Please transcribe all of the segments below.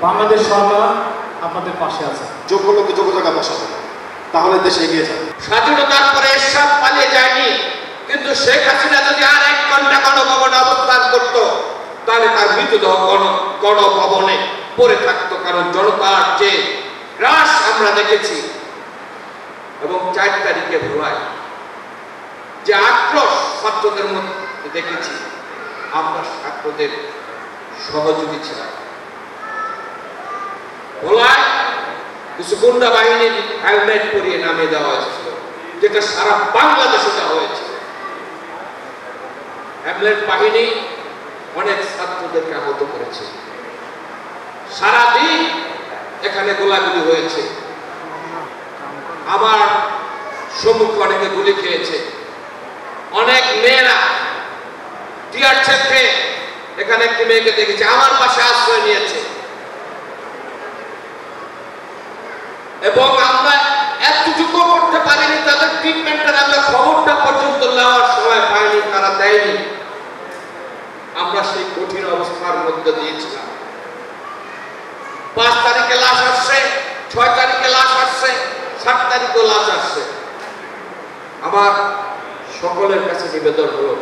বাংলাদেশ সরকার আপনাদের পাশে আছে। যোগ্য লোককে যোগ্য জায়গায় বসাবো, তাহলে দেশ এগিয়ে যাবে। স্বাধীনতার পরে এরশাদ পালিয়ে যায়নি, কিন্তু শেখ হাসিনা যদি আর 1 ঘন্টা গণভবনে অবস্থান করত তাহলে তার মৃতদেহ গণভবনে পড়ে থাকতো। কারণ জনতার যে গ্রাস আমরা দেখেছি এবং 4 তারিখে ভোলায় যে আক্রোশ ছাত্রদের মধ্যে দেখেছি, আমরা ছাত্রদের সহযোগী ছিলাম। ভোলায় কিছু গুন্ডা বাহিনীর হেলমেট পরিয়ে নামিয়ে দেওয়া হয়েছিল, যেটা সারা বাংলাদেশে দেওয়া হয়েছে। হেলমেট বাহিনী অনেক ছাত্রদেরকে আহত করেছে, সারাদিন এখানে গোলাগুলি হয়েছে। আমার সম্মুখে অনেকে গুলি খেয়েছে, অনেক মেয়েরা টিয়ার ছেড়ে এখানে একটি মেয়েকে দেখেছে, আমার পাশে আশ্রয় নিয়েছে। এবং আমরা এতটুকু করতে পারিনি, তাদের ট্রিটমেন্টের আমরা খবরটা পর্যন্ত নেওয়ার সময় পাইনি, তারা দেয়নি। আমরা সেই কঠিন অবস্থার মধ্যে দিয়েছিলাম। 5 তারিখে লাশ আসছে, 6 তারিখে লাশ আসছে, 7 তারিখেও লাশ আসছে। আমার সকলের কাছে নিবেদন হলো,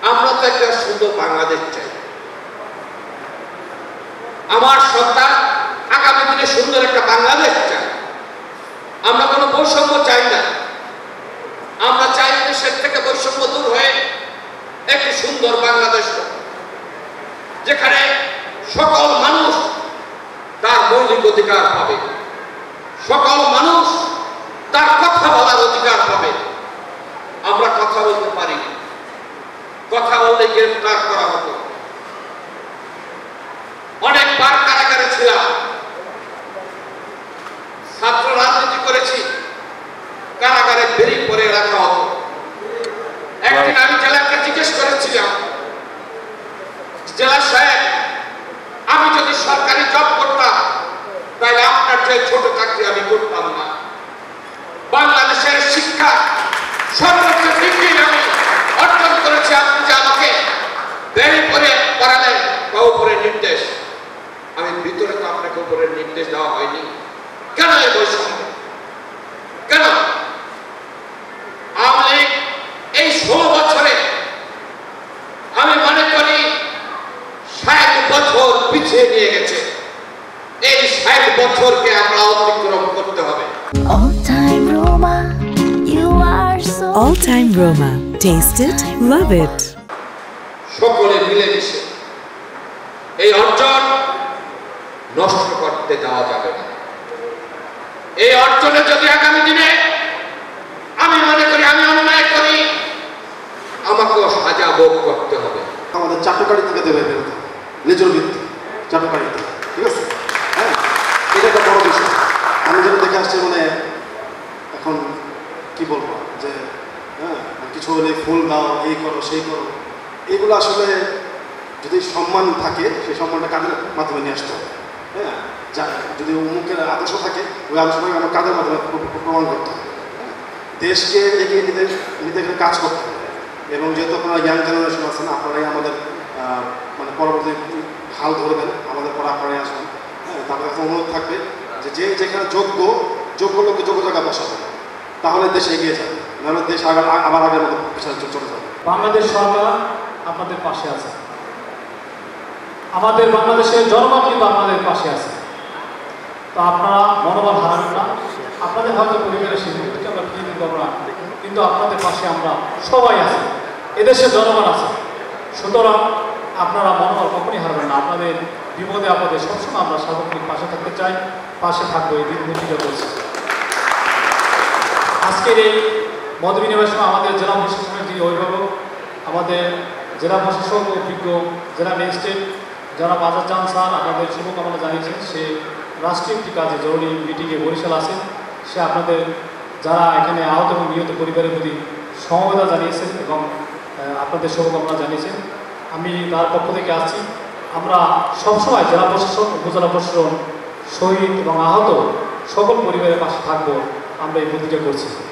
আমরা তো একটা সুন্দর বাংলাদেশ চাই। আমার সন্তান আগামী দিনে সুন্দর একটা বাংলাদেশ চাই। আমরা কোনো বৈষম্য চাই না। আমরা চাই দেশের থেকে বৈষম্য দূর হয়ে একটি সুন্দর বাংলাদেশ, যেখানে সকল মানুষ তার মৌলিক অধিকার পাবে, সকল মানুষ তার কথা বলার অধিকার পাবে। আমরা কথা বলতে পারি, কথা বললে গ্রেফতার করা হতো। অনেকবার কারাগারে ছিলাম, ছাত্র রাজনীতি করেছি, কারাগারে বেরিয়ে পরে রাখা হতো। একদিন আমি জেলাকে জিজ্ঞেস করেছিলাম, জেলা সাহেব, আমি যদি সরকারি জব করতাম তাহলে আপনার যে ছোট চাকরি আমি করতাম না। বাংলাদেশের শিক্ষা সর্বোচ্চ ডিগ্রি আমি অর্জন করেছি, আপনি যে আমাকে বেরিয়ে পরে পড়ালেন বা উপরের নির্দেশ, আমি ভিতরে তো আপনাকে উপরের নির্দেশ দেওয়া হয়নি। কেন এই বৈষম্য? কেন? আওয়ামী লীগ এই 16 বছরে আমি মনে করি 60 বছর পিছিয়ে নিয়ে গেছে। এই 60 বছরকে আমরা অতিক্রম করতে হবে। All time Roma, you are so All time Roma. Taste it, love it. সকলে মিলেমিশে এই অর্জন নষ্ট করতে দেওয়া যাবে না। এই অর্জনে যদি আগামী দিনে আমি মনে করি আমি অন্যায় করি, আমাকেও সাজা ভোগ করতে হবে। আমাদের চাটুকারি থেকে দেবে বেরোতে, লেজর ভিত্তি চাটুকারি, ঠিক আছে? হ্যাঁ, এটা একটা বড় বিষয়। আমি যেটা দেখে আসছি, মানে এখন কি বলবো, যে হ্যাঁ কিছু হলে ফুল দাও, এই করো সেই করো, এইগুলো আসলে যদি সম্মান থাকে, সেই সম্মানটা কাদের মাধ্যমে নিয়ে আসতে হবে। হ্যাঁ, যা যদি অমুকের আদর্শ থাকে, ওই আদর্শটাকে আমার কাদের মাধ্যমে প্রমাণ করতে হবে। দেশকে এগিয়ে নিতে গেলে কাজ করতে হবে। এবং যেহেতু আপনারা ইয়াং জেনারেশন আছেন, আপনারাই আমাদের মানে পরবর্তী হাল ধরবেন, আমাদের পরে আপনারাই আসবেন। হ্যাঁ, তাদের কাছে অনুরোধ থাকবে যে যেখানে যোগ্য লোককে যোগ্য জায়গায় বসাবে, তাহলে দেশ এগিয়ে যাবে, নাহলে দেশ আবার আগের মতো পেছনে চলে যাবে। বাংলাদেশ সরকার আপনাদের পাশে আছে। আমাদের বাংলাদেশের জনগণ কিন্তু আপনাদের পাশে আছে। তো আপনারা মনোবল হারাবেন না। আপনাদের হয়তো পরিবারের সিদ্ধান্তকে আমরা ফিরে দিতে পারবো না, কিন্তু আপনাদের পাশে আমরা সবাই আছি, এদেশের জনগণ আছে। সুতরাং আপনারা মনোবল কখনই হারবেন না। আপনাদের বিপদে আপদে সবসময় আমরা সার্বক্ষণিক পাশে থাকতে চাই, পাশে থাকবো। এই দিন প্রতিষ্ঠা করছি। আজকের এই মত বিনিময়ের সময় আমাদের জেলা প্রশাসনের যিনি অভিভাবক, আমাদের জেলা প্রশাসক অভিজ্ঞ জেলা ম্যাজিস্ট্রেট যারা বাজার চান স্যার আপনাদের শুভকামনা জানিয়েছেন। সে রাষ্ট্রীয় একটি কাজে জরুরি মিটিংয়ে বরিশাল আছেন। সে আপনাদের যারা এখানে আহত এবং নিহত পরিবারের প্রতি সমবেদনা জানিয়েছেন এবং আপনাদের শুভকামনা জানিয়েছেন। আমি তার পক্ষ থেকে আসছি। আমরা সবসময় জেলা প্রশাসন, উপজেলা প্রশাসন, শহীদ এবং আহত সকল পরিবারের পাশে থাকবো, আমরা এই প্রতিজ্ঞা করছি।